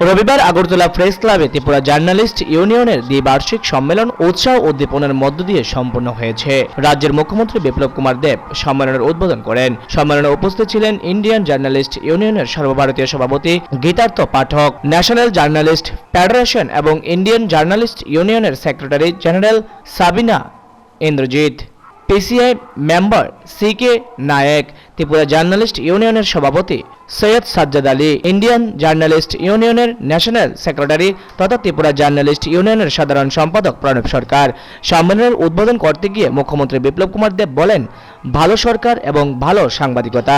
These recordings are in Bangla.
রবিবার আগরতলা প্রেস ক্লাবে ত্রিপুরা জার্নালিস্ট ইউনিয়নের দ্বিবার্ষিক সম্মেলন উৎসাহ উদ্দীপনার মধ্য দিয়ে সম্পন্ন হয়েছে। রাজ্যের মুখ্যমন্ত্রী বিপ্লব কুমার দেব সম্মেলনের উদ্বোধন করেন। সম্মেলনে উপস্থিত ছিলেন ইন্ডিয়ান জার্নালিস্ট ইউনিয়নের সর্বভারতীয় সভাপতি Gitartha Pathak, national journalist federation এবং ইন্ডিয়ান জার্নালিস্ট ইউনিয়নের secretary general Sabina Indrajit, PCI member CK Naik, Tripura journalist ইউনিয়নের সভাপতি সৈয়দ সাজ্জাদ আলী, ইন্ডিয়ান জার্নালিস্ট ইউনিয়নের ন্যাশনাল সেক্রেটারি তথা ত্রিপুরা জার্নালিস্ট ইউনিয়নের সাধারণ সম্পাদক প্রণব সরকার। সম্মেলনের উদ্বোধন করতে গিয়ে মুখ্যমন্ত্রী বিপ্লব কুমার দেব বলেন, ভালো সরকার এবং ভালো সাংবাদিকতা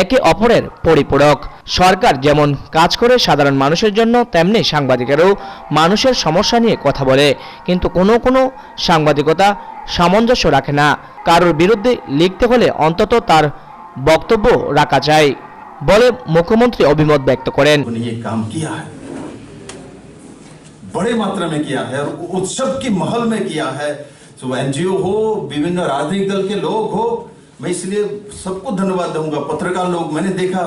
একে অপরের পরিপূরক। সরকার যেমন কাজ করে সাধারণ মানুষের জন্য, তেমনি সাংবাদিকেরাও মানুষের সমস্যা নিয়ে কথা বলে, কিন্তু কোনো সাংবাদিকতা সামঞ্জস্য রাখে না। কারোর বিরুদ্ধে লিখতে হলে অন্তত তার বক্তব্য রাখা চাই বলে মুখ্যমন্ত্রী অভিমত ব্যक्त করেন। ये काम किया है, बड़े मात्रा में किया है और उत्सव की माहौल में किया है। तो एनजीओ हो, विभिन्न राजनीतिक दल के लोग हो, मैं इसलिए सबको धन्यवाद दूंगा। पत्रकार लोग, मैंने देखा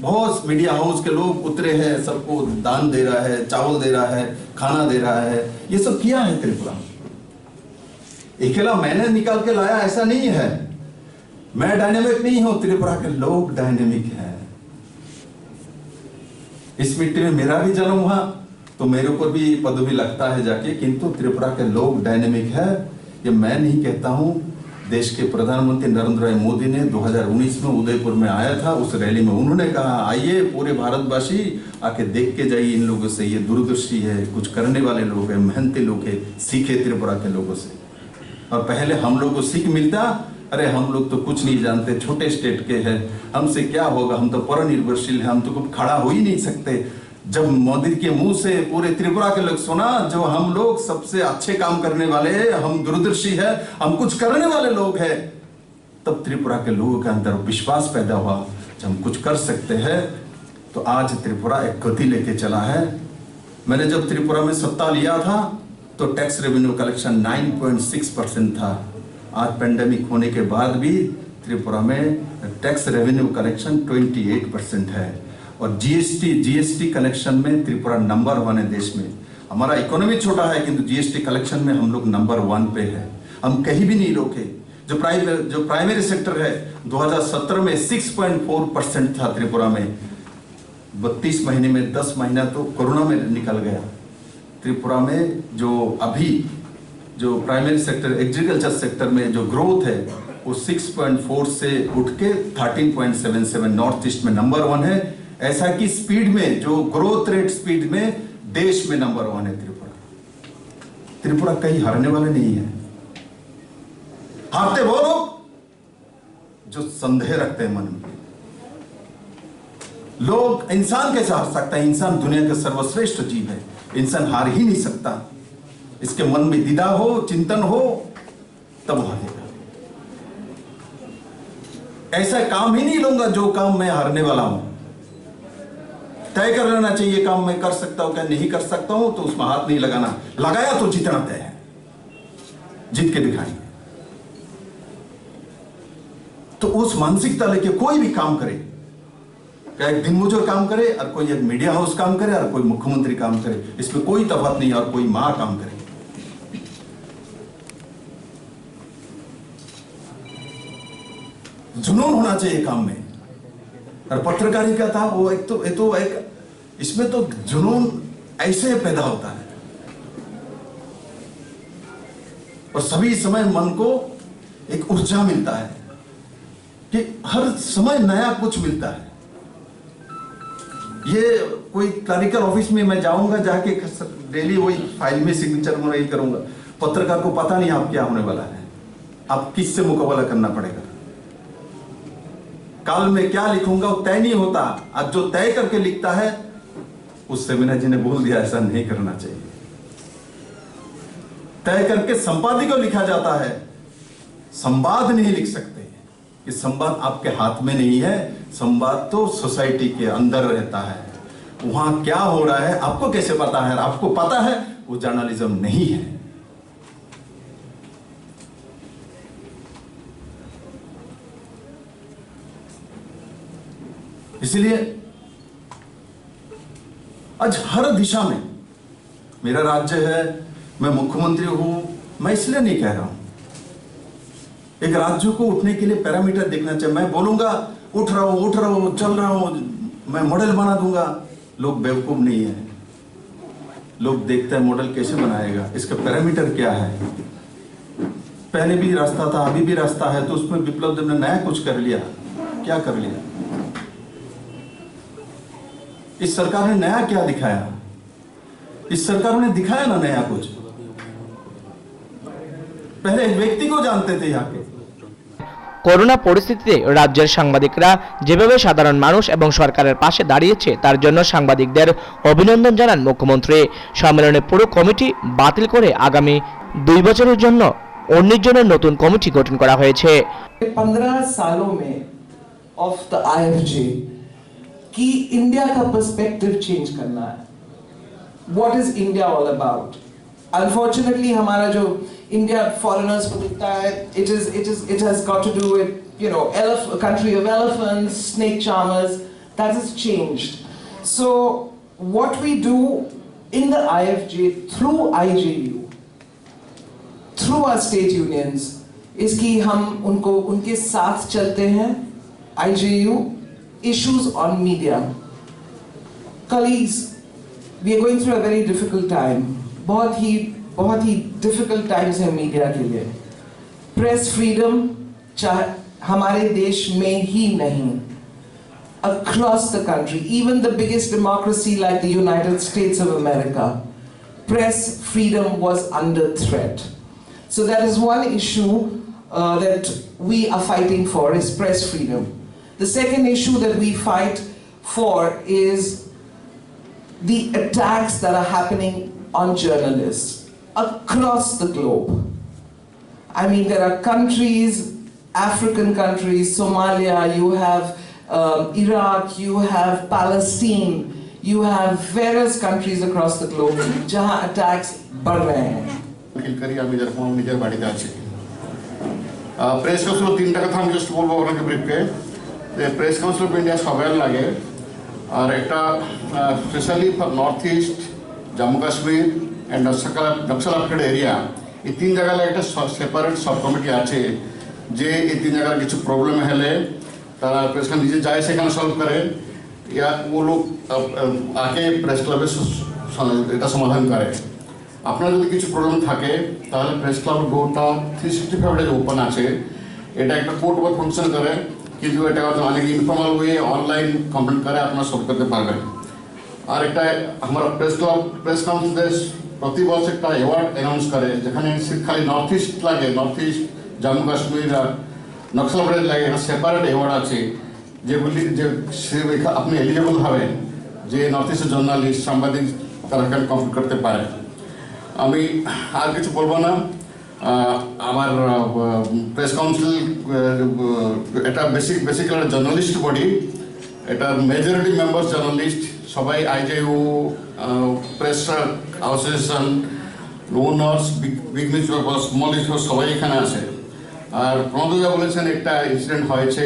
बहुत मीडिया हाउस के लोग उतरे हैं, सबको दान दे रहा है, चावल दे रहा है, खाना दे रहा है, ये सब किया है त्रिपुरा। अकेला मैंने निकाल के लाया ऐसा नहीं है, मैं डायनेमिक नहीं हूं, त्रिपुरा के लोग डायनेमिक हैं। इस मिट्टी में मेरा भी जन्म हुआ तो मेरे ऊपर भी पदवी लगता है जाके, किंतु त्रिपुरा के लोग डायनेमिक है। ये मैं नहीं कहता हूं, देश के प्रधानमंत्री नरेंद्र भाई मोदी ने 2019 में उदयपुर में आया था, उस रैली में उन्होंने कहा, आइए पूरे भारतवासी आके देख के जाइए इन लोगों से, ये दूरदर्शी है, कुछ करने वाले लोग हैं, मेहनती लोग हैं, सीखे त्रिपुरा के लोगों से। और पहले हम लोग को सीख मिलता, अरे हम लोग तो कुछ नहीं जानते, छोटे स्टेट के हैं, हमसे क्या होगा, हम तो परनिर्भरशील हैं, हम तो कुछ खड़ा हो ही नहीं सकते। जब मोदी के मुंह से पूरे त्रिपुरा के लोग सुना, जो हम लोग सबसे अच्छे काम करने वाले हैं, हम दूरदर्शी है, हम कुछ करने वाले लोग हैं, तब त्रिपुरा के लोगों के अंदर विश्वास पैदा हुआ, जब हम कुछ कर सकते हैं। तो आज त्रिपुरा एक गति लेके चला है। मैंने जब त्रिपुरा में सत्ता लिया था तो टैक्स रेवेन्यू कलेक्शन 9.6% था। आज पेंडेमिक होने के बाद भी त्रिपुरा में टैक्स रेवेन्यू कलेक्शन 28% है और जीएसटी कलेक्शन में त्रिपुरा नंबर 1 है देश में। हमारा इकोनॉमी छोटा है किंतु जीएसटी कलेक्शन में हम लोग नंबर 1 पे है, हम कहीं भी नहीं रोके। जो प्राइमरी सेक्टर है 2017 में 6.4% था त्रिपुरा में, 32 महीने में 10 महीना तो कोरोना में निकल गया। त्रिपुरा में जो अभी जो प्राइमरी सेक्टर एग्रीकल्चर सेक्टर में जो ग्रोथ है वो 6.4 से उठ के 13.77 नॉर्थ ईस्ट में नंबर 1 है। ऐसा कि स्पीड में जो ग्रोथ रेट स्पीड में देश में नंबर 1 है त्रिपुरा। त्रिपुरा कहीं हारने वाले नहीं है। हारते वो लोग जो संदेह रखते हैं मन में। लोग इंसान कैसे हार सकता है? इंसान दुनिया का सर्वश्रेष्ठ जीव है, इंसान हार ही नहीं सकता। इसके मन में दिदा हो, चिंतन हो, तब हारेगा। ऐसा काम ही नहीं लूंगा जो काम मैं हारने वाला हूं। तय कर लेना चाहिए काम मैं कर सकता हूं क्या नहीं कर सकता हूं, तो उसमें हाथ नहीं लगाना। लगाया तो जीतना तय है, जीत के दिखाएंगे। तो उस मानसिकता लेके कोई भी काम करे, क्या एक दिन मुझे काम करे और कोई एक मीडिया हाउस काम करे और कोई मुख्यमंत्री काम करे, इसमें कोई तफावत नहीं, और कोई मां काम करे। जुनून होना चाहिए काम में। और पत्रकारिता था वो एक इसमें तो जुनून ऐसे पैदा होता है और सभी समय मन को एक ऊर्जा मिलता है कि हर समय नया कुछ मिलता है। ये कोई क्लरिकल ऑफिस में मैं जाऊंगा, जाके डेली वही फाइल में सिग्नेचर में वही करूंगा। पत्रकार को पता नहीं आप क्या होने वाला है, आप किससे मुकाबला करना पड़ेगा। काल में क्या लिखूंगा वो तय नहीं होता। आज जो तय करके लिखता है उससे मीना जी ने बोल दिया ऐसा नहीं करना चाहिए। तय करके संपादकीय लिखा जाता है, संवाद नहीं लिख सकते। ये संवाद आपके हाथ में नहीं है, संवाद तो सोसाइटी के अंदर रहता है। वहां क्या हो रहा है आपको कैसे पता है? आपको पता है वो जर्नलिज्म नहीं है। इसलिए आज हर दिशा में मेरा राज्य है, मैं मुख्यमंत्री हूं, मैं इसलिए नहीं कह रहा हूं। एक राज्य को उठने के लिए पैरामीटर देखना चाहिए। मैं बोलूंगा उठ रहा हूं, चल रहा हूं, मैं मॉडल बना दूंगा, लोग बेवकूफ नहीं है। लोग देखते हैं मॉडल कैसे बनाएगा, इसका पैरामीटर क्या है। पहले भी रास्ता था, अभी भी रास्ता है, तो उसमें विप्लव देव ने नया कुछ कर लिया, क्या कर लिया? इस सरकार ने नया क्या दिखाया? इस सरकार ने दिखाया ना नया कुछ। पहले एक व्यक्ति को जानते थे यहाँ के। করোনা পরিস্থিতিতে রাজ্যের সাংবাদিকরা যেভাবে সাধারণ মানুষ এবং সরকারের পাশে দাঁড়িয়েছে তার জন্য সাংবাদিকদের অভিনন্দন জানান মুখ্যমন্ত্রী। সম্মেলনে পুরো কমিটি বাতিল করে আগামী 2 বছরের জন্য 19 জনের নতুন কমিটি গঠন করা হয়েছে। 15 सालों में ऑफ द IFJ की इंडिया का पर्सपेक्टिव चेंज करना है। What is India all about? Unfortunately, हमारा जो India foreigners को दिखता है, it has got to do with, you know, country of elephants, snake charmers. That has changed. So what we do in the IFJ through IJU, through our state unions, is कि हम उनके साथ चलते हैं। IJU issues on media. Colleagues, we are going through a very difficult time. बहुत ही difficult times है मीडिया के लिए। प्रेस फ्रीडम चाहे हमारे देश में ही नहीं, across the country, even the biggest democracy like the United States of America, press freedom was under threat. So that is one issue that we are fighting for, is press freedom. The second issue that we fight for is the attacks that are happening on journalists across the globe. I mean, there are countries, African countries, Somalia, you have Iraq, you have Palestine, you have various countries across the globe जहां attacks बढ़ रहे हैं। প্রেস কাউন্সিল 3টা কথা আমি জাস্ট বলবো আপনাকে ব্রিফকে। যে প্রেস কাউন্সিল অফ ইন্ডিয়া সবার লাগে, আর একটা specially for north east, Jammu Kashmir and Naxal update area, এই 3 জায়গায় একটা সেপারেট সাব কমিটি আছে যে এই 3 জায়গার কিছু প্রবলেম হলে তারা প্রেস নিজে যায় সেখানে সলভ করে, या वो लोग आके প্রেস ক্লাবে এটা সমাধান করে। আপনার যদি কিছু প্রবলেম থাকে তাহলে প্রেস ক্লাব ডোরটা 365 ডেজ ওপেন আছে। এটা একটা কোর্ট ওয়ার্ক ফাংশন করে, কিন্তু এটা অনেক ইনফর্মাল ওয়ে অনলাইন কমপ্লেন করে আপনারা সলভ করতে পারবেন। আর একটা আমার প্রেস কাউন্সিল প্রতি বছর একটা অ্যাওয়ার্ড অ্যানাউন্স করে, যেখানে খালি নর্থ ইস্ট লাগে, নর্থ ইস্ট, জম্মু কাশ্মীর আর নকশাল প্রদেশ লাগে, একটা সেপারেট অ্যাওয়ার্ড আছে যেগুলি যে আপনি এলিজিবল হবেন, যে নর্থ ইস্টের জার্নালিস্ট, সাংবাদিক তারা এখানে কমপ্লিট করতে পারে। আমি আর কিছু বলবো না। আমার প্রেস কাউন্সিল এটা বেসিক্যালি জার্নালিস্ট বডি, এটার মেজরিটি মেম্বার্স জার্নালিস্ট, সবাই IJU, press association, owners, big news paper, small news paper সবাই এখানে আছে। আর প্রণবদা বলেছেন একটা ইনসিডেন্ট হয়েছে,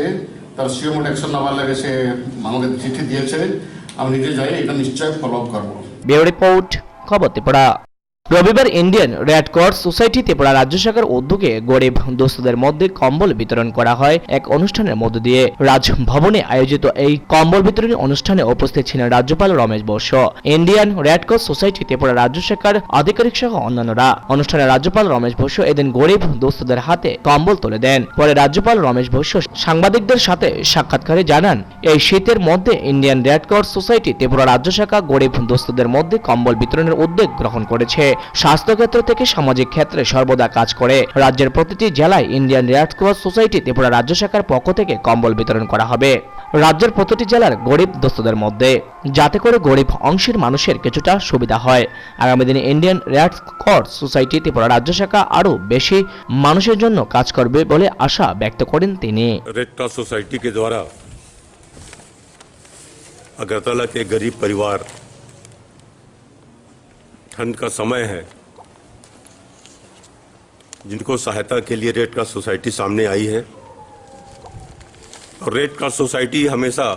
তার সিওমোট অ্যাকশন নেওয়ার লাগে, সে আমাকে চিঠি দিয়েছে, আমি নিজে যাই, এটা নিশ্চয়ই ফলো আপ করবো। ব্যুরো রিপোর্ট, খবর ত্রিপুরা। রবিবার Indian Red Cross Society Tripura রাজ্য শাখার উদ্যোগে গরিব দুস্থদের মধ্যে কম্বল বিতরণ করা হয় এক অনুষ্ঠানের মধ্য দিয়ে। রাজভবনে আয়োজিত এই কম্বল বিতরণী অনুষ্ঠানে উপস্থিত ছিলেন রাজ্যপাল Ramesh Bais, Indian Red Cross Society Tripura রাজ্য শাখার আধিকারিক সহ অন্যান্যরা। অনুষ্ঠানে রাজ্যপাল রমেশ বৈশ্য এদিন গরিব দুস্থদের হাতে কম্বল তুলে দেন। পরে রাজ্যপাল রমেশ বৈশ্য সাংবাদিকদের সাথে সাক্ষাৎকারে জানান, এই শীতের মধ্যে Indian Red Cross Society Tripura রাজ্য শাখা গরিব দুস্থদের মধ্যে কম্বল বিতরণের উদ্যোগ গ্রহণ করেছে। স্বাস্থ্যক্ষেত্র থেকে সামাজিক ক্ষেত্রে সর্বদা কাজ করে। রাজ্যের প্রতিটি জেলায় Indian Red Cross Society Tripura রাজ্য শাখার পক্ষ থেকে কম্বল বিতরণ করা হবে রাজ্যের প্রতিটি জেলার গরিব দুস্থদের মধ্যে, যাতে করে গরিব অংশের মানুষের কিছুটা সুবিধা হয়। আগামী দিনে Indian Red Cross Society Tripura রাজ্য শাখা আরও বেশি মানুষের জন্য কাজ করবে বলে আশা ব্যক্ত করেন তিনি। रेड क्रॉस सोसाइटी के द्वारा अगरतला के गरीब परिवार, ठंड का समय है, जिनको सहायता के लिए रेड क्रॉस सोसाइटी सामने आई है। और रेड क्रॉस सोसाइटी हमेशा,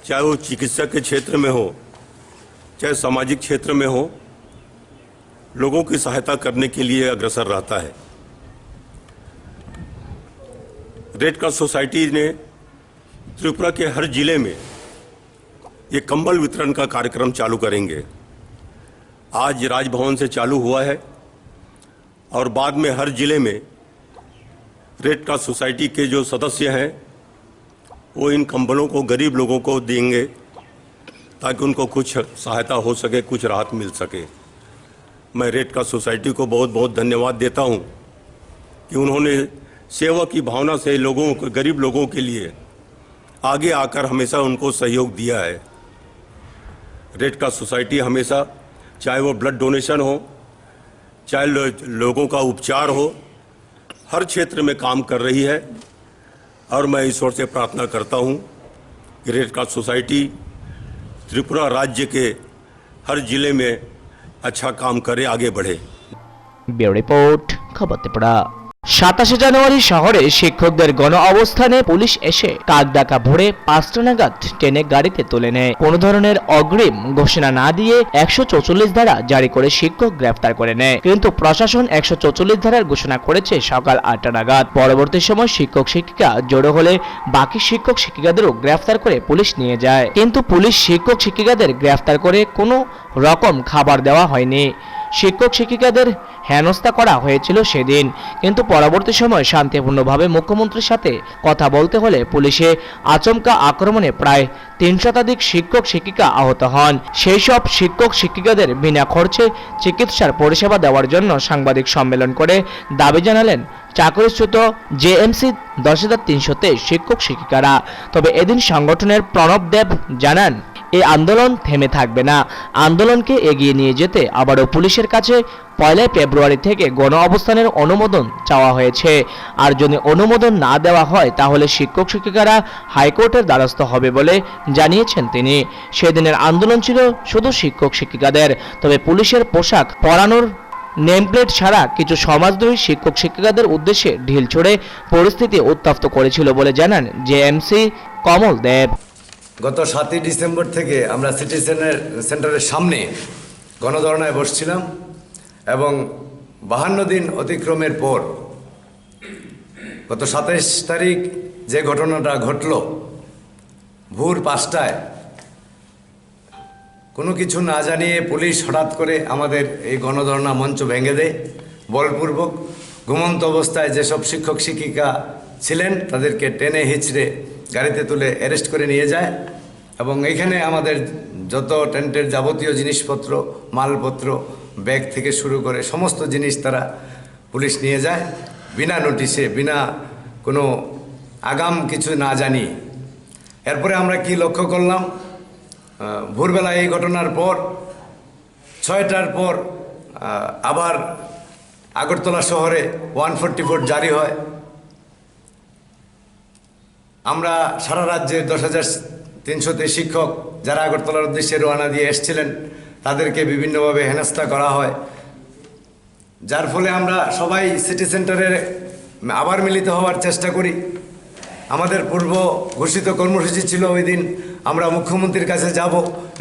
चाहे वो चिकित्सा के क्षेत्र में हो चाहे सामाजिक क्षेत्र में हो, लोगों की सहायता करने के लिए अग्रसर रहता है। रेड क्रॉस सोसाइटी ने त्रिपुरा के हर जिले में ये कंबल वितरण का कार्यक्रम चालू करेंगे। आज राजभवन से चालू हुआ है और बाद में हर जिले में रेड क्रॉस सोसाइटी के जो सदस्य हैं वो इन कंबलों को गरीब लोगों को देंगे ताकि उनको कुछ सहायता हो सके, कुछ राहत मिल सके। मैं रेड क्रॉस सोसाइटी को बहुत बहुत धन्यवाद देता हूं कि उन्होंने सेवा की भावना से लोगों को, गरीब लोगों के लिए आगे आकर हमेशा उनको सहयोग दिया है। रेड क्रॉस सोसाइटी हमेशा, चाहे वो ब्लड डोनेशन हो, चाहे लोगों का उपचार हो, हर क्षेत्र में काम कर रही है और मैं ईश्वर से प्रार्थना करता हूं कि रेड क्रॉस सोसाइटी त्रिपुरा राज्य के हर जिले में अच्छा काम करे, आगे बढ़े। ব্যুরো রিপোর্ট, খবর ত্রিপুরা। 27 জানুয়ারি শহরে শিক্ষকদের গণ অবস্থানে পুলিশ এসে কাকডাকা ভোরে 5টা নাগাদ ট্রেনে গাড়িতে তুলে নেয়। কোনো ধরনের অগ্রিম ঘোষণা না দিয়ে 144 ধারা জারি করে শিক্ষক গ্রেফতার করে নেয়। কিন্তু প্রশাসন 144 ধারার ঘোষণা করেছে সকাল 8টা নাগাদ। পরবর্তী সময় শিক্ষক শিক্ষিকা জড়ো হলে বাকি শিক্ষক শিক্ষিকাদেরও গ্রেফতার করে পুলিশ নিয়ে যায়। কিন্তু পুলিশ শিক্ষক শিক্ষিকাদের গ্রেফতার করে কোনো রকম খাবার দেওয়া হয়নি। শিক্ষক শিক্ষিকাদের হেনস্থা করা হয়েছিল সেদিন। কিন্তু পরবর্তী সময় শান্তিপূর্ণভাবে মুখ্যমন্ত্রীর সাথে কথা বলতে হলে পুলিশে আচমকা আক্রমণে প্রায় 3 শতাধিক শিক্ষক শিক্ষিকা আহত হন। সেই সব শিক্ষক শিক্ষিকাদের বিনা খরচে চিকিৎসার পরিষেবা দেওয়ার জন্য সাংবাদিক সম্মেলন করে দাবি জানালেন চাকরিচ্যুত জেএমসি 10,323 শিক্ষক শিক্ষিকারা। তবে এদিন সংগঠনের প্রণব দেব জানান, এই আন্দোলন থেমে থাকবে না। আন্দোলনকে এগিয়ে নিয়ে যেতে আবারও পুলিশের কাছে 1 ফেব্রুয়ারি থেকে গণ অবস্থানের অনুমোদন চাওয়া হয়েছে। আর যদি অনুমোদন না দেওয়া হয় তাহলে শিক্ষক শিক্ষিকারা হাইকোর্টের দ্বারস্থ হবে বলে জানিয়েছেন তিনি। সেদিনের আন্দোলন ছিল শুধু শিক্ষক শিক্ষিকাদের। তবে পুলিশের পোশাক পরানোর নেমপ্লেট ছাড়া কিছু সমাজদ্রোহী শিক্ষক শিক্ষিকাদের উদ্দেশ্যে ঢিল ছুড়ে পরিস্থিতি উত্তপ্ত করেছিল বলে জানান জেএমসি কমল দেব। গত 7ই ডিসেম্বর থেকে আমরা সিটি সেন্টারের সামনে গণধর্নায় বসছিলাম এবং 52 দিন অতিক্রমের পর গত 27 তারিখ যে ঘটনাটা ঘটল, ভোর 5টায় কোনো কিছু না জানিয়ে পুলিশ হঠাৎ করে আমাদের এই গণধর্না মঞ্চ ভেঙে দেয়। বলপূর্বক ঘুমন্ত অবস্থায় যেসব শিক্ষক শিক্ষিকা ছিলেন তাদেরকে টেনে হিচড়ে গাড়িতে তুলে অ্যারেস্ট করে নিয়ে যায় এবং এখানে আমাদের যত টেন্টের যাবতীয় জিনিসপত্র, মালপত্র, ব্যাগ থেকে শুরু করে সমস্ত জিনিস তারা পুলিশ নিয়ে যায় বিনা নোটিশে, বিনা কোনো আগাম কিছু না জানিয়ে। এরপরে আমরা কি লক্ষ্য করলাম, ভোরবেলা এই ঘটনার পর 6টার পর আবার আগরতলা শহরে 144 জারি হয়। আমরা সারা রাজ্যের 10,323 শিক্ষক যারা আগরতলার উদ্দেশ্যে রওনা দিয়ে এসেছিলেন তাদেরকে বিভিন্নভাবে হেনস্থা করা হয়, যার ফলে আমরা সবাই সিটি সেন্টারে আবার মিলিত হওয়ার চেষ্টা করি। আমাদের পূর্ব ঘোষিত কর্মসূচি ছিল ওই দিন আমরা মুখ্যমন্ত্রীর কাছে যাব,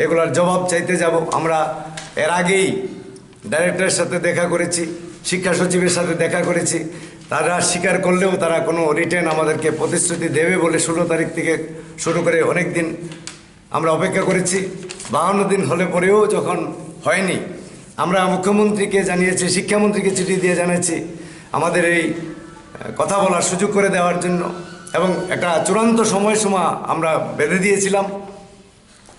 এগুলোর জবাব চাইতে যাব। আমরা এর আগেই ডাইরেক্টরের সাথে দেখা করেছি, শিক্ষা সচিবের সাথে দেখা করেছি। তারা স্বীকার করলেও তারা কোনো রিটেন আমাদেরকে প্রতিশ্রুতি দেবে বলে 16 তারিখ থেকে শুরু করে অনেক দিন আমরা অপেক্ষা করেছি। 52 দিন হলে পরেও যখন হয়নি, আমরা মুখ্যমন্ত্রীকে জানিয়েছি, শিক্ষামন্ত্রীকে চিঠি দিয়ে জানাচ্ছি আমাদের এই কথা বলার সুযোগ করে দেওয়ার জন্য এবং একটা চূড়ান্ত সময়সীমা আমরা বেঁধে দিয়েছিলাম।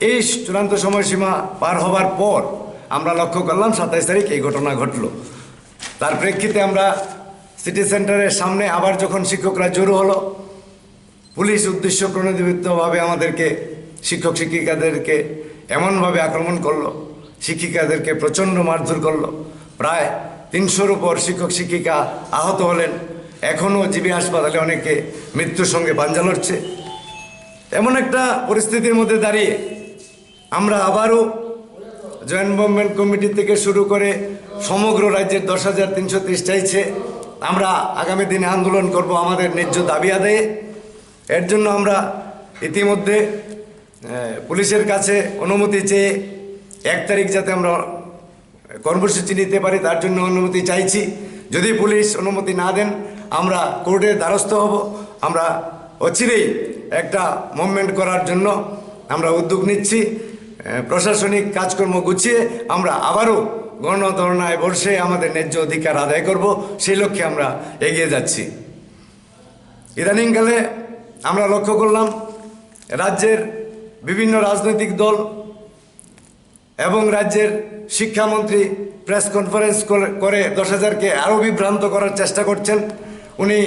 এই চূড়ান্ত সময়সীমা পার হবার পর আমরা লক্ষ্য করলাম 27 তারিখ এই ঘটনা ঘটল। তার প্রেক্ষিতে আমরা সিটি সেন্টারের সামনে আবার যখন শিক্ষকরা জড়ো হলো, পুলিশ উদ্দেশ্য প্রণোদিতভাবে আমাদেরকে শিক্ষক শিক্ষিকাদেরকে এমনভাবে আক্রমণ করলো, শিক্ষিকাদেরকে প্রচণ্ড মারধর করলো। প্রায় 300-র উপর শিক্ষক শিক্ষিকা আহত হলেন। এখনও জিবি হাসপাতালে অনেকে মৃত্যুর সঙ্গে পাঞ্জা লড়ছে। এমন একটা পরিস্থিতির মধ্যে দাঁড়িয়ে আমরা আবারও জয়েন্ট মুভমেন্ট কমিটি থেকে শুরু করে সমগ্র রাজ্যের 10,330 চাইছে আমরা আগামী দিনে আন্দোলন করব আমাদের ন্যায্য দাবি আদায়ে। এর জন্য আমরা ইতিমধ্যে পুলিশের কাছে অনুমতি চেয়ে 1 তারিখ যাতে আমরা কর্মসূচি নিতে পারি তার জন্য অনুমতি চাইছি। যদি পুলিশ অনুমতি না দেন আমরা কোর্টের দ্বারস্থ হব। আমরা অচিরেই একটা মুভমেন্ট করার জন্য আমরা উদ্যোগ নিচ্ছি। প্রশাসনিক কাজকর্ম গুছিয়ে আমরা আবারও গণধর্নায় বসে আমাদের ন্যায্য অধিকার আদায় করব, সেই লক্ষ্যে আমরা এগিয়ে যাচ্ছি। ইদানিংকালে আমরা লক্ষ্য করলাম রাজ্যের বিভিন্ন রাজনৈতিক দল এবং রাজ্যের শিক্ষামন্ত্রী প্রেস কনফারেন্স করে 10,000-কে আরও বিভ্রান্ত করার চেষ্টা করছেন। উনি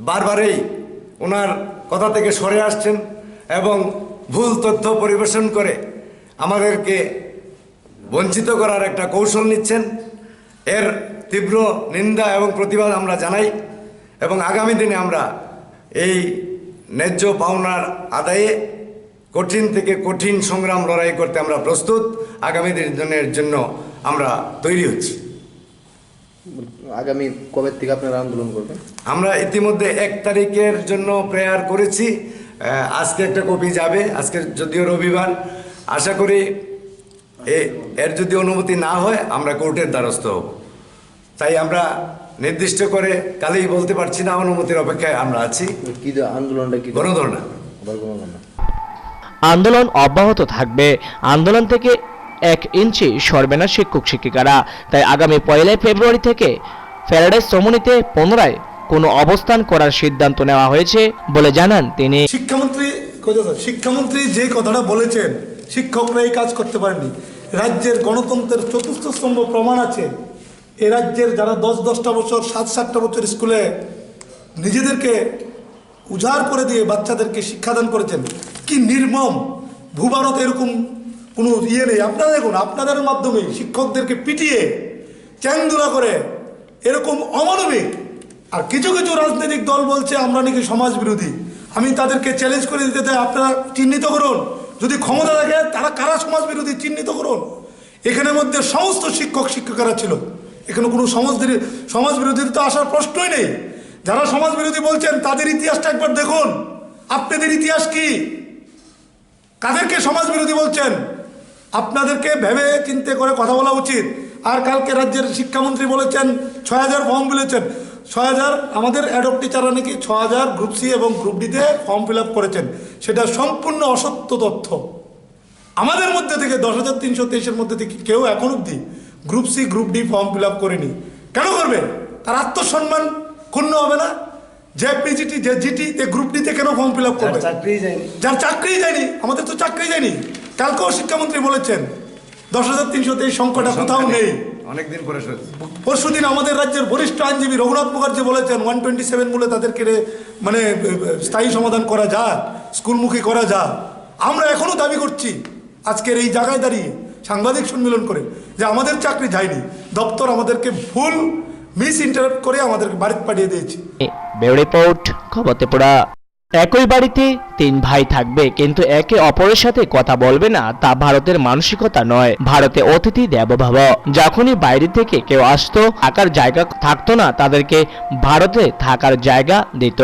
বারবারই ওনার কথা থেকে সরে আসছেন এবং ভুল তথ্য পরিবেশন করে আমাদেরকে বঞ্চিত করার একটা কৌশল নিচ্ছেন। এর তীব্র নিন্দা এবং প্রতিবাদ আমরা জানাই এবং আগামী দিনে আমরা এই ন্যায্য পাওনার আদায়ে কঠিন থেকে কঠিন সংগ্রাম লড়াই করতে আমরা প্রস্তুত। আগামী দিনের জন্য আমরা তৈরি হচ্ছি। আগামী কবে থেকে আপনারা আন্দোলন করবেন? আমরা ইতিমধ্যে 1 তারিখের জন্য প্রেয়ার করেছি। আজকে একটা কপি যাবে, আজকে যদিও রবিবার। আশা করি এর যদি অনুমতি না হয় আমরা কোর্টের দ্বারস্থ হব। তাই আমরা নির্দিষ্ট করে কালেই বলতে পারছি না, অনুমতির অপেক্ষায় আমরা আছি। কি আন্দোলনটা কি? গণধর্না। আন্দোলন অব্যাহত থাকবে। আন্দোলন থেকে 1 ইঞ্চি সরবে না শিক্ষক শিক্ষিকারা। তাই আগামী 1 ফেব্রুয়ারি থেকে প্যারাডাইস চমুনিতে পুনরায় কোনো অবস্থান করার সিদ্ধান্ত নেওয়া হয়েছে বলে জানান তিনি। শিক্ষামন্ত্রী যে কথাটা বলেছেন, শিক্ষকরা এই কাজ করতে পারেনি। রাজ্যের গণতন্ত্রের চতুর্থ স্তম্ভ প্রমাণ আছে। এ রাজ্যের যারা 10-10টা বছর 7-7টা বছর স্কুলে নিজেদেরকে উজাড় করে দিয়ে বাচ্চাদেরকে শিক্ষাদান করেছেন, কি নির্মম। ভূভারত এরকম কোনো নেই। আপনারা দেখুন, আপনাদের মাধ্যমে শিক্ষকদেরকে পিটিয়ে চ্যাংদুলা করে এরকম অমানবিক। আর কিছু কিছু রাজনৈতিক দল বলছে আমরা নাকি সমাজ বিরোধী। আমি তাদেরকে চ্যালেঞ্জ করে দিতে চাই, আপনারা চিহ্নিত করুন, যদি ক্ষমতা থাকে তারা কারা সমাজ বিরোধী চিহ্নিত করুন। এখানের মধ্যে সমস্ত শিক্ষক শিক্ষিকারা ছিল, এখানে কোনো সমাজ বিরোধীতে আসার প্রশ্নই নেই। যারা সমাজ বিরোধী বলছেন তাদের ইতিহাসটা একবার দেখুন। আপনাদের ইতিহাস কি? কাদেরকে সমাজ বিরোধী বলছেন? আপনাদেরকে ভেবে চিন্তে করে কথা বলা উচিত। আর কালকে রাজ্যের শিক্ষামন্ত্রী বলেছেন 6,000 ফর্ম ফিলেছেন। 6,000 আমাদের অ্যাডক টিচাররা নাকি 6,000 গ্রুপ সি এবং গ্রুপ ডিতে ফর্ম ফিল আপ করেছেন। সেটা সম্পূর্ণ অসত্য তথ্য। আমাদের মধ্যে থেকে 10,323-এর মধ্যে থেকে কেউ এখন অবধি group C group D form fill up করেনি। কেন করবে? তার আত্মসম্মান ক্ষুণ্ণ হবে না? যে পিজিটি যে জিটি গ্রুপ ডিতে কেন ফর্ম ফিল আপ করবে? যার চাকরি যায়নি। আমাদের তো চাকরি যায়নি। কালকেও শিক্ষামন্ত্রী বলেছেন 10,323 সংখ্যাটা কোথাও নেই। অনেকদিন পরে পরশুদিন আমাদের রাজ্যের বরিষ্ঠ আইনজীবী রঘুনাথ মুখার্জি বলেছেন 127 বলে তাদেরকে মানে স্থায়ী সমাধান করা যায়, স্কুলমুখী করা যায়। আমরা এখনো দাবি করছি আজকের এই জায়গায় দাঁড়িয়ে সাংবাদিক সম্মেলন করে যে আমাদের চাকরি যায়নি। দপ্তর আমাদেরকে ভুল মিস ইন্টারপ্ট করে আমাদেরকে বাড়িতে পাঠিয়ে দিয়েছে। ব্যুরো রিপোর্ট, খবর ত্রিপুরা। একই বাড়িতে 3 ভাই থাকবে কিন্তু একে অপরের সাথে কথা বলবে না, তা ভারতের মানসিকতা নয়। ভারতে অতিথি দেবো ভব। যখনই বাইরে থেকে কেউ আসতো, থাকার জায়গা থাকতো না, তাদেরকে ভারতে থাকার জায়গা দিত।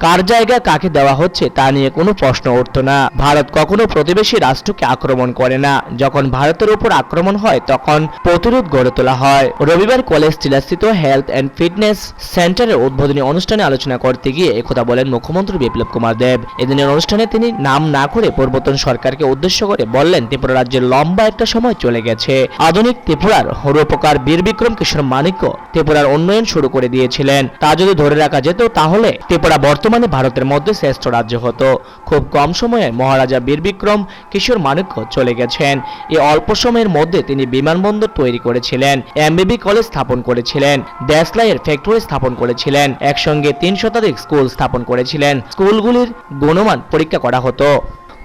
কার জায়গা কাকে দেওয়া হচ্ছে তা নিয়ে কোনো প্রশ্ন উঠতো না। ভারত কখনো প্রতিবেশী রাষ্ট্রকে আক্রমণ করে না। যখন ভারতের উপর আক্রমণ হয় তখন প্রতিরোধ গড়ে তোলা হয়। রবিবার কলেজ টিলাস্থিত হেলথ অ্যান্ড ফিটনেস সেন্টারের উদ্বোধনী অনুষ্ঠানে আলোচনা করতে গিয়ে একথা বলেন মুখ্যমন্ত্রী বিপ্লব কুমার দেব। এদিনের অনুষ্ঠানে তিনি নাম না করে পূর্বতন সরকারকে উদ্দেশ্য করে বললেন, ত্রিপুরা রাজ্যের লম্বা একটা সময় চলে গেছে। আধুনিক ত্রিপুরার রূপকার বীর বিক্রম কিশোর মানিক্য ত্রিপুরার উন্নয়ন শুরু করে দিয়েছিলেন। তা যদি ধরে রাখা যেত তাহলে ত্রিপুরা বর্তমানে ভারতের মধ্যে শ্রেষ্ঠ রাজ্য হতো। খুব কম সময়ে মহারাজা বীর বিক্রম কিশোর মানিক্য চলে গেছেন। এই অল্প সময়ের মধ্যে তিনি বিমানবন্দর তৈরি করেছিলেন, এমবিবি কলেজ স্থাপন করেছিলেন, দেশলাইয়ের ফ্যাক্টরি স্থাপন করেছিলেন, একসঙ্গে 3 শতাধিক স্কুল স্থাপন করেছিলেন। স্কুলগুলির গুণমান পরীক্ষা করা হতো।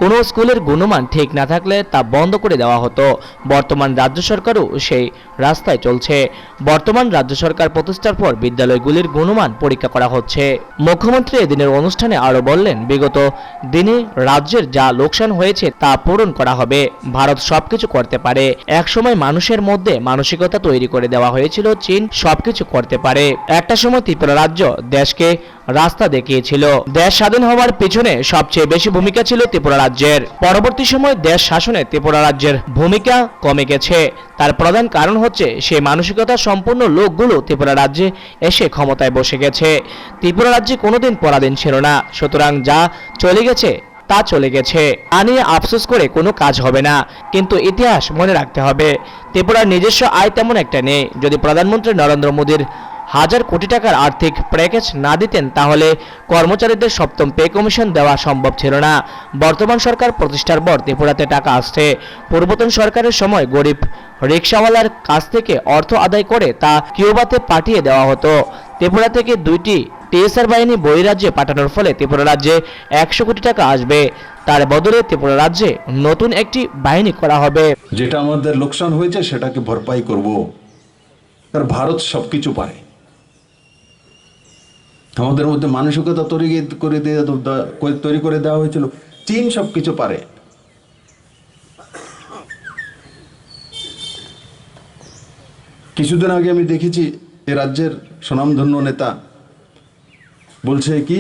কোনো স্কুলের গুণমান ঠিক না থাকলে তা বন্ধ করে দেওয়া হতো। বর্তমান রাজ্য সরকারও সেই রাস্তায় চলছে। বর্তমান রাজ্য সরকার প্রতিষ্ঠার পর বিদ্যালয়গুলির গুণমান পরীক্ষা করা হচ্ছে। মুখ্যমন্ত্রী এদিনের অনুষ্ঠানে আরো বললেন, বিগত দিনে রাজ্যের যা লোকসান হয়েছে তা পূরণ করা হবে। ভারত সবকিছু করতে পারে। একসময় মানুষের মধ্যে মানসিকতা তৈরি করে দেওয়া হয়েছিল চীন সবকিছু করতে পারে। একটা সময় ত্রিপুরা রাজ্য দেশকে রাস্তা দেখিয়েছিল। দেশ স্বাধীন হওয়ার পিছনে সবচেয়ে বেশি ভূমিকা ছিল ত্রিপুরা রাজ্যের। পরবর্তী সময় দেশ শাসনে ত্রিপুরা রাজ্যের ভূমিকা কমে গেছে। তার প্রধান কারণ হচ্ছে সেই মানসিকতা সম্পূর্ণ লোকগুলো ত্রিপুরা রাজ্যে এসে ক্ষমতায় বসে গেছে। ত্রিপুরা রাজ্যে কোনোদিন পরাধীন ছিল না, সুতরাং যা চলে গেছে তা চলে গেছে। তা নিয়ে আফসোস করে কোনো কাজ হবে না, কিন্তু ইতিহাস মনে রাখতে হবে ত্রিপুরার নিজস্ব আয় তেমন একটা নেই। যদি প্রধানমন্ত্রী নরেন্দ্র মোদীর 1000 কোটি টাকার আর্থিক প্যাকেজ না দিতেন তাহলে কর্মচারীদের সপ্তম পে কমিশন দেওয়া সম্ভব ছিল না। বর্তমান সরকার প্রতিষ্ঠার পর ত্রিপুরাতে টাকা আসছে। পূর্বতন সরকারের সময় গরিব রিকশাওয়ালার কাছ থেকে অর্থ আদায় করে তা কিউবাতে পাঠিয়ে দেওয়া হতো। ত্রিপুরা থেকে 2টি টিএসআর বাহিনী বহিরাজ্যে পাঠানোর ফলে ত্রিপুরা রাজ্যে 100 কোটি টাকা আসবে। তার বদলে ত্রিপুরা রাজ্যে নতুন একটি বাহিনী করা হবে। যেটা আমাদের লোকসান হয়েছে সেটাকে ভরপাই করব। আর ভারত সবকিছু পায়। আমাদের মধ্যে মানসিকতা তৈরি করে দেওয়া হয়েছিল, চীন সবকিছু পারে। কিছুদিন আগে আমি দেখেছি এ রাজ্যের স্বনামধন্য নেতা বলছে কি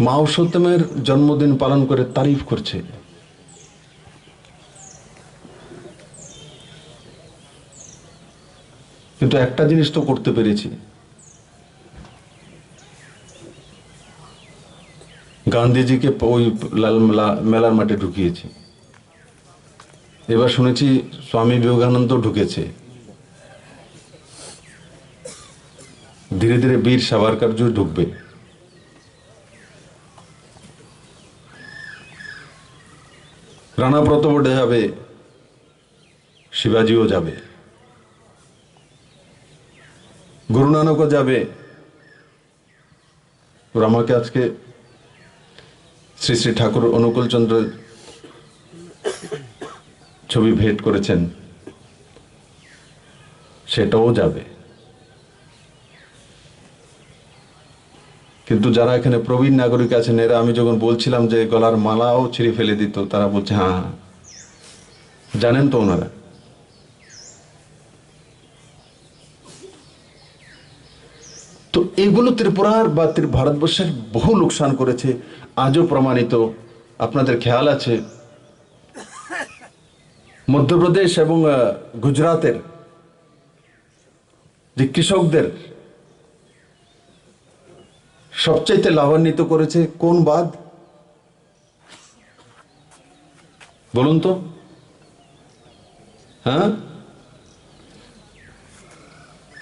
মাও সত্যমের জন্মদিন পালন করে তারিফ করছে। কিন্তু একটা জিনিস তো করতে পেরেছি, গান্ধীজিকে ওই মেলার মাঠে ঢুকিয়েছি। এবার শুনেছি স্বামী বিবেকানন্দ ঢুকেছে। ধীরে ধীরে বীর সাভারকর ঢুকবে। রানা প্রতাপও যাবে, শিবাজিও যাবে, গুরু নানকও যাবে। আমাকে আজকে শ্রী শ্রী ঠাকুর অনুকূল চন্দ্র ছবি ভেট করেছেন, সেটাও যাবে। কিন্তু যারা এখানে প্রবীণ নাগরিক আছেন, এরা আমি যখন বলছিলাম যে গলার মালাও ছিঁড়ে ফেলে দিত, তারা বলছে হ্যাঁ হ্যাঁ, জানেন তো ওনারা। তো এগুলো ত্রিপুরার বা ভারতবর্ষের বহু লোকসান করেছে, আজও প্রমাণিত। আপনাদের খেয়াল আছে মধ্যপ্রদেশ এবং গুজরাতের যে কৃষকদের সবচাইতে লাভান্বিত করেছে কোন বাঁধ বলুন তো? হ্যাঁ,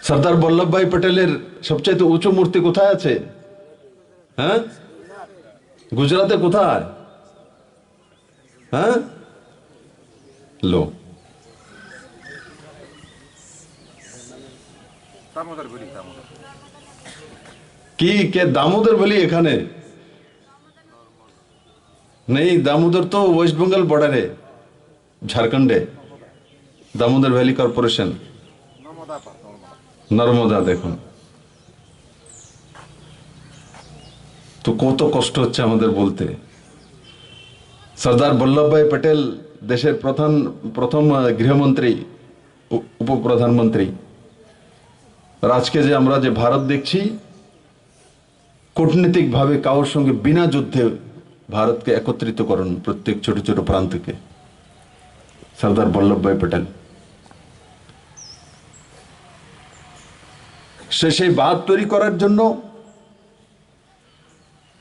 সর্দার বল্লভভাই পটেলের সবচাইতে উঁচু মূর্তি কোথায় আছে? হ্যাঁ, গুজরাতে কোথায়? হ্যাঁ, লো কি কে দামোদর ভ্যালি এখানে নেই। দামোদর তো ওয়েস্ট বেঙ্গল বর্ডারে, ঝাড়খণ্ডে দামোদর ভ্যালি কর্পোরেশন, নর্মদা। দেখুন তো কত কষ্ট হচ্ছে আমাদের বলতে। সর্দার বল্লভভাই পটেল দেশের প্রথম গৃহমন্ত্রী, উপপ্রধানমন্ত্রী। আর আজকে যে আমরা যে ভারত দেখছি, কূটনীতিক ভাবে কারোর সঙ্গে বিনা যুদ্ধে ভারতকে একত্রিত করেন প্রত্যেক ছোট ছোট প্রান্তকে সর্দার বল্লভভাই পটেল। সেই বাঁধ তৈরি করার জন্য,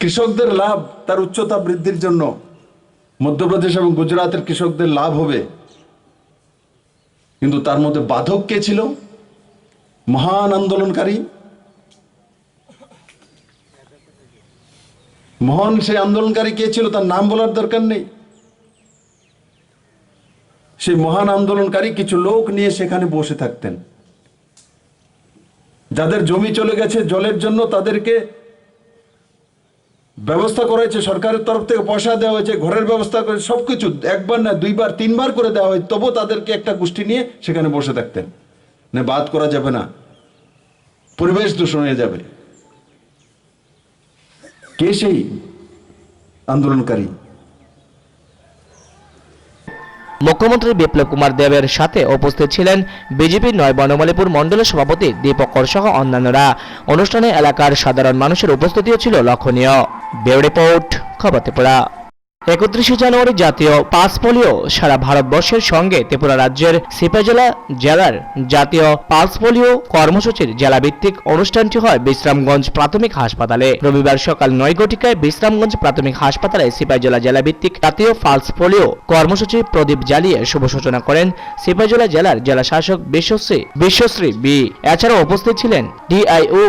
কৃষকদের লাভ, তার উচ্চতা বৃদ্ধির জন্য মধ্যপ্রদেশ এবং গুজরাতের কৃষকদের লাভ হবে। কিন্তু তার মধ্যে বাধক কে ছিল? মহান আন্দোলনকারী, মহান সেই আন্দোলনকারী কে ছিল তার নাম বলার দরকার নেই। সেই মহান আন্দোলনকারী কিছু লোক নিয়ে সেখানে বসে থাকতেন। যাদের জমি চলে গেছে জলের জন্য, তাদেরকে ব্যবস্থা করা হয়েছে, সরকারের তরফ থেকে পয়সা দেওয়া হয়েছে, ঘরের ব্যবস্থা করে, সবকিছু একবার না দুইবার তিনবার করে দেওয়া হয়েছে, তবু তাদেরকে একটা গোষ্ঠী নিয়ে সেখানে বসে থাকতেন। না, বাদ করা যাবে না, পরিবেশ দূষণ হয়ে যাবে। কে সেই আন্দোলনকারী? মুখ্যমন্ত্রী বিপ্লব কুমার দেবের সাথে উপস্থিত ছিলেন বিজেপির নয় বনমালীপুর মণ্ডলের সভাপতি দীপকর সহ অন্যান্যরা। অনুষ্ঠানে এলাকার সাধারণ মানুষের উপস্থিতিও ছিল লক্ষণীয়। ব্যুরো রিপোর্ট, খবর ত্রিপুরা। 31শে জানুয়ারি জাতীয় পালস পোলিও সারা ভারতবর্ষের সঙ্গে ত্রিপুরা রাজ্যের সিপাহীজলা জেলার জাতীয় পালস পোলিও কর্মসূচির জেলাভিত্তিক অনুষ্ঠানটি হয় বিশ্রামগঞ্জ প্রাথমিক হাসপাতালে। রবিবার সকাল 9 ঘটিকায় বিশ্রামগঞ্জ প্রাথমিক হাসপাতালে সিপাহীজলা জেলাভিত্তিক জাতীয় পালস পোলিও কর্মসূচির প্রদীপ জ্বালিয়ে শুভ সূচনা করেন সিপাহীজলা জেলার জেলা শাসক বিশ্বশ্রী বি। এছাড়াও উপস্থিত ছিলেন ডিআইও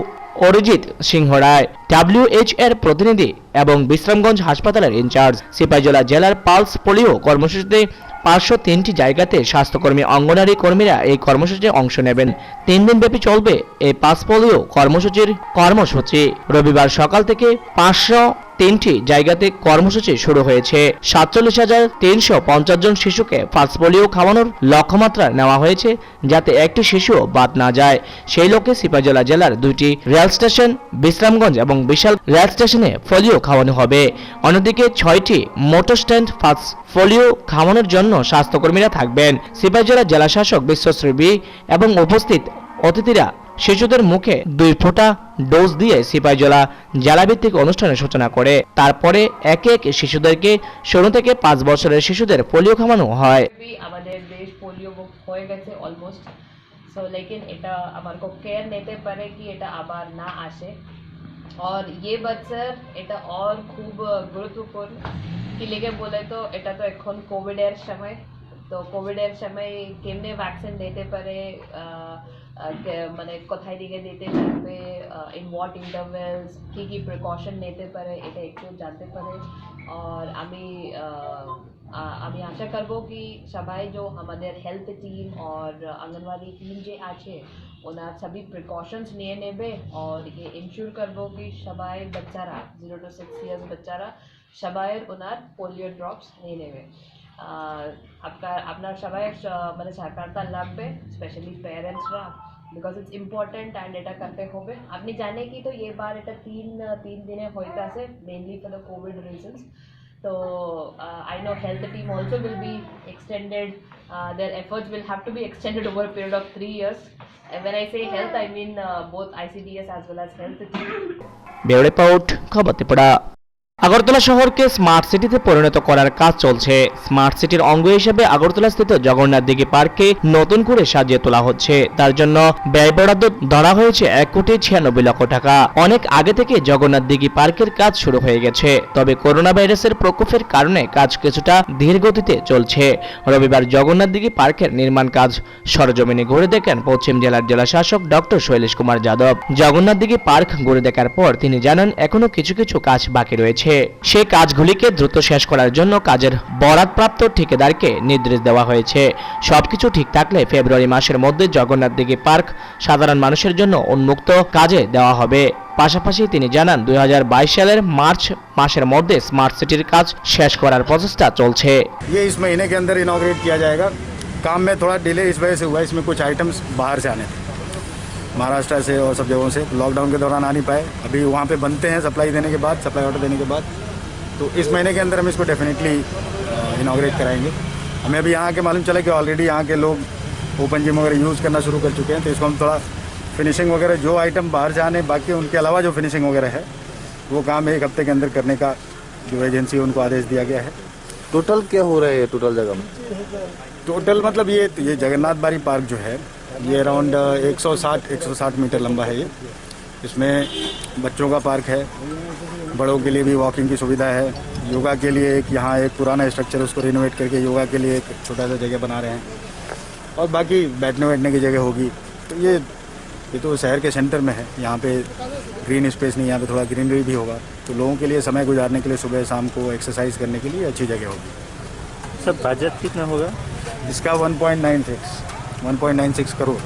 অরিজিৎ সিংহ রায়, WH এর প্রতিনিধি এবং বিশ্রামগঞ্জ হাসপাতালের ইনচার্জ। সিপাহীজলা জেলার পালস পোলিও কর্মসূচিতে 503টি জায়গাতে স্বাস্থ্যকর্মী অঙ্গনারী কর্মীরা এই কর্মসূচিতে অংশ নেবেন। 3 দিন ব্যাপী চলবে এই পালস পোলিও কর্মসূচি। রবিবার সকাল থেকে 503টি জায়গাতে কর্মসূচি শুরু হয়েছে। 47,350 জন শিশুকে পালস পোলিও খাওয়ানোর লক্ষ্যমাত্রা নেওয়া হয়েছে, যাতে একটি শিশু বাদ না যায়। সেই লক্ষ্যে সিপাহীজলা জেলার 2টি রেল স্টেশন বিশ্রামগঞ্জ এবং বিশাল রেল স্টেশনে পোলিও খাওয়ানো হবে। অন্যদিকে 6টি মোটর স্ট্যান্ড পালস পোলিও খাওয়ানোর জন্য স্বাস্থ্যকর্মীরা থাকবেন। সিপাহীজলা জেলা শাসক বিশ্বশ্রী বি এবং উপস্থিত অতিথিরা শিশুদের মুখে 2 ফোঁটা ডোজ দিয়ে সিপাহীজলা জেলাভিত্তিক অনুষ্ঠানের সূচনা করে। তারপরে একে একে শিশুদেরকে 0 থেকে 5 বছরের শিশুদের পোলিও খাওয়ানো হয়। আমাদের দেশ পোলিও মুক্ত হয়ে গেছে অলমোস্ট, সো লেকিন এটা আমারকো কেয়ার নিতে পারে কি এটা আবার না আসে। और ये বছর এটা और খুব গুরুত্বপূর্ণ কি লেগে বলে তো এটা তো এখন কোভিডের সময়, তো কোভিডের সময় কেমনে ভ্যাকসিন দিতে পারে, মানে কোথায় দিকে দিতে পারবে, ইন হোয়াট ইন্টারভেলস, কি প্রিকশন নিতে পারে এটা একটু জানতে পারে। আর আমি আশা করব কি সবাই जो আমাদের হেলথ টিম और आंगनवाड़ी टीम যে আছে ওনার সবই প্রিকশনস নিয়ে নেবে। और ये ইনশিওর করব কি সবাই বাচ্চারা 0 to 6 ইয়ার্স বাচ্চারা সবাই ওনার পোলিও ড্রপস নিয়ে নেবে। আপনার সবাই মানে সরকারটা লাগবে, স্পেশালি প্যারেন্টসরা, বিকজ ইটস ইম্পর্টেন্ট অ্যান্ড এটা করতে হবে। আপনি জানেন কি তো এবার এটা 3 দিনে হইতে আছে, mainly for the Covid reasons. So I know health team also will be extended, their efforts will have to be extended over a period of 3 years. And when I say health, I mean both ICDS as well as health team. Bureau report, খবর ত্রিপুরা। আগরতলা শহরকে স্মার্ট সিটিতে পরিণত করার কাজ চলছে। স্মার্ট সিটির অঙ্গ হিসেবে আগরতলাস্থিত জগন্নাথ দিঘি পার্ককে নতুন করে সাজিয়ে তোলা হচ্ছে। তার জন্য ব্যয় বরাদ্দ ধরা হয়েছে 1,96,00,000 টাকা। অনেক আগে থেকে জগন্নাথ দিঘি পার্কের কাজ শুরু হয়ে গেছে, তবে করোনা ভাইরাসের প্রকোপের কারণে কাজ কিছুটা ধীর গতিতে চলছে। রবিবার জগন্নাথ দিঘি পার্কের নির্মাণ কাজ সরজমিনে ঘুরে দেখেন পশ্চিম জেলার জেলা শাসক ডক্টর শৈলেশ কুমার যাদব। জগন্নাথ দিঘি পার্ক ঘুরে দেখার পর তিনি জানান এখনো কিছু কাজ বাকি রয়েছে। সেই কাজগুলিকে দ্রুত শেষ করার জন্য কাজের বরাদপ্রাপ্ত ঠিকাদারকে নির্দেশ দেওয়া হয়েছে। সবকিছু ঠিক থাকলে ফেব্রুয়ারি মাসের মধ্যে জগন্নাথ দিঘি পার্ক সাধারণ মানুষের জন্য উন্মুক্ত কাজে দেওয়া হবে। পাশাপাশি তিনি জানান 2022 সালের মার্চ মাসের মধ্যে স্মার্ট সিটির কাজ শেষ করার প্রচেষ্টা চলছে। ये इस महीने के अंदर इनॉग्रेट किया जाएगा। काम में थोड़ा डिले इस वजह से हुआ, इसमें कुछ आइटम्स बाहर से आने थे, महाराष्ट्र से और सब जगहों से। लॉकडाउन के दौरान आ नहीं पाए, अभी वहाँ पे बनते हैं सप्लाई ऑर्डर देने के बाद। तो इस महीने के अंदर हम इसको डेफिनेटली इनॉग्रेट कराएंगे। हमें अभी यहाँ के मालूम चला कि ऑलरेडी यहाँ के लोग ओपन जिम वगैरह यूज़ करना शुरू कर चुके हैं, तो इसको हम थोड़ा फिनिशिंग वगैरह जो आइटम बाहर से आने बाकी उनके अलावा जो फिनिशिंग वगैरह है वो काम 1 हफ्ते के अंदर करने का जो एजेंसी है उनको आदेश दिया गया है। टोटल क्या हो रहा है टोटल जगह में? टोटल मतलब ये जगन्नाथ बारी पार्क जो है ये अराउंड 160 मीटर लंबा है। ये इसमें बच्चों का पार्क है, बड़ों के लिए भी वॉकिंग की सुविधा है, योगा के लिए यहाँ एक पुराना स्ट्रक्चर उसको रिनोवेट करके योगा के लिए एक छोटा सा जगह बना रहे हैं, और बाकी बैठने की जगह होगी। तो ये तो शहर के सेंटर में है, यहाँ पे ग्रीन स्पेस नहीं, यहाँ पे थोड़ा ग्रीनरी भी होगा, तो लोगों के लिए समय गुजारने के लिए सुबह शाम को एक्सरसाइज करने के लिए अच्छी जगह होगी। सर बजट कितना होगा इसका? 1.96 करोड़।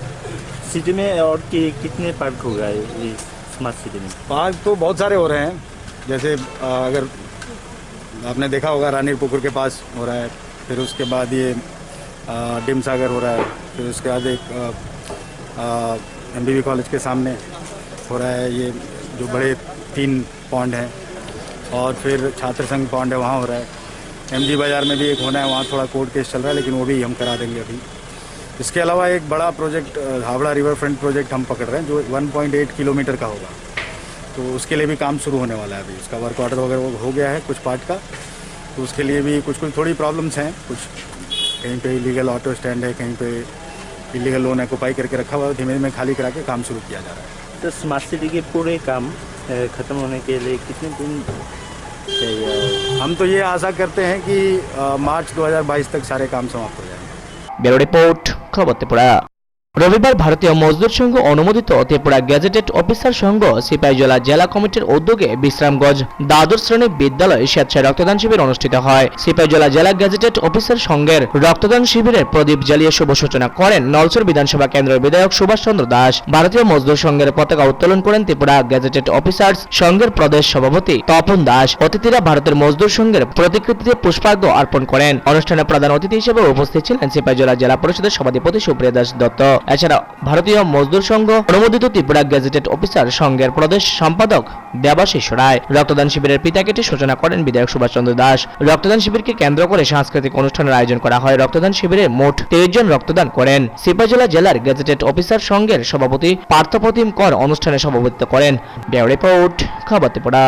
सिटी में और कितने पार्क होगा ये स्मार्ट सिटी में? पार्क तो बहुत सारे हो रहे हैं, जैसे अगर आपने देखा होगा रानी पुकुर के पास हो रहा है, फिर उसके बाद ये डिम सागर हो रहा है, फिर उसके बाद एक MBB कॉलेज के सामने हो रहा है ये जो बड़े 3 पॉन्ड हैं, और फिर छात्र संघ पॉन्ड है वहाँ हो रहा है। MG बाज़ार में भी एक होना है, वहाँ थोड़ा कोर्ट केस चल रहा है, लेकिन वो भी हम करा देंगे अभी। इसके अलावा एक बड़ा project Howrah river front project हम पकड़ रहे हैं, जो 1.8 किलोमीटर का होगा, तो उसके लिए भी काम शुरू होने वाला है। अभी उसका वर्क ऑर्डर वगैरह हो गया है कुछ पार्ट का, तो उसके लिए भी कुछ थोड़ी प्रॉब्लम्स हैं। कुछ कहीं पे इलीगल ऑटो स्टैंड है, कहीं पे इलीगल लोन ऑक्यूपाई करके रखा हुआ है, धीमे धीमे खाली करा के काम शुरू किया जा रहा है। तो स्मार्ट सिटी के पूरे काम खत्म होने के लिए कितने दिन चाहिए? हम तो ये आशा करते हैं कि मार्च 2022 तक सारे काम समाप्त हो जाएंगे। ব্যুরো রিপোর্ট, খবর ত্রিপুরা। রবিবার ভারতীয় মজদুর সংঘ অনুমোদিত ত্রিপুরা গেজেটেড অফিসার সংঘ সিপাহীজলা জেলা কমিটির উদ্যোগে বিশ্রামগঞ্জ দ্বাদশ শ্রেণী বিদ্যালয়ে স্বেচ্ছায় রক্তদান শিবির অনুষ্ঠিত হয়। সিপাহীজলা জেলা গেজেটেড অফিসার সংঘের রক্তদান শিবিরের প্রদীপ জ্বালিয়ে শুভ সূচনা করেন নলছর বিধানসভা কেন্দ্রের বিধায়ক সুভাষ চন্দ্র দাস। ভারতীয় মজদুর সংঘের পতাকা উত্তোলন করেন ত্রিপুরা গেজেটেড অফিসার্স সংঘের প্রদেশ সভাপতি তপন দাস। অতিথিরা ভারতের মজদুর সংঘের প্রতিকৃতিতে পুষ্পার্ঘ্য অর্পণ করেন। অনুষ্ঠানে প্রধান অতিথি হিসেবে উপস্থিত ছিলেন সিপাহীজলা জেলা পরিষদের সভাধিপতি সুপ্রিয়া দাস দত্ত। এছাড়া ভারতীয় মজদুর সংঘ অনুমোদিত ত্রিপুরা গেজেটেড অফিসার সংঘের প্রদেশ সম্পাদক দেবাশিস রায়। রক্তদান শিবিরের পিতা কেটে সূচনা করেন বিধায়ক সুভাষ চন্দ্র দাস। রক্তদান শিবিরকে কেন্দ্র করে সাংস্কৃতিক অনুষ্ঠানের আয়োজন করা হয়। রক্তদান শিবিরে মোট 23 জন রক্তদান করেন। সিপাহীজলা জেলার গেজেটেড অফিসার সংঘের সভাপতি পার্থপ্রতিম কর অনুষ্ঠানে সভাপতিত্ব করেন। ব্যুরো রিপোর্ট, খবর ত্রিপুরা।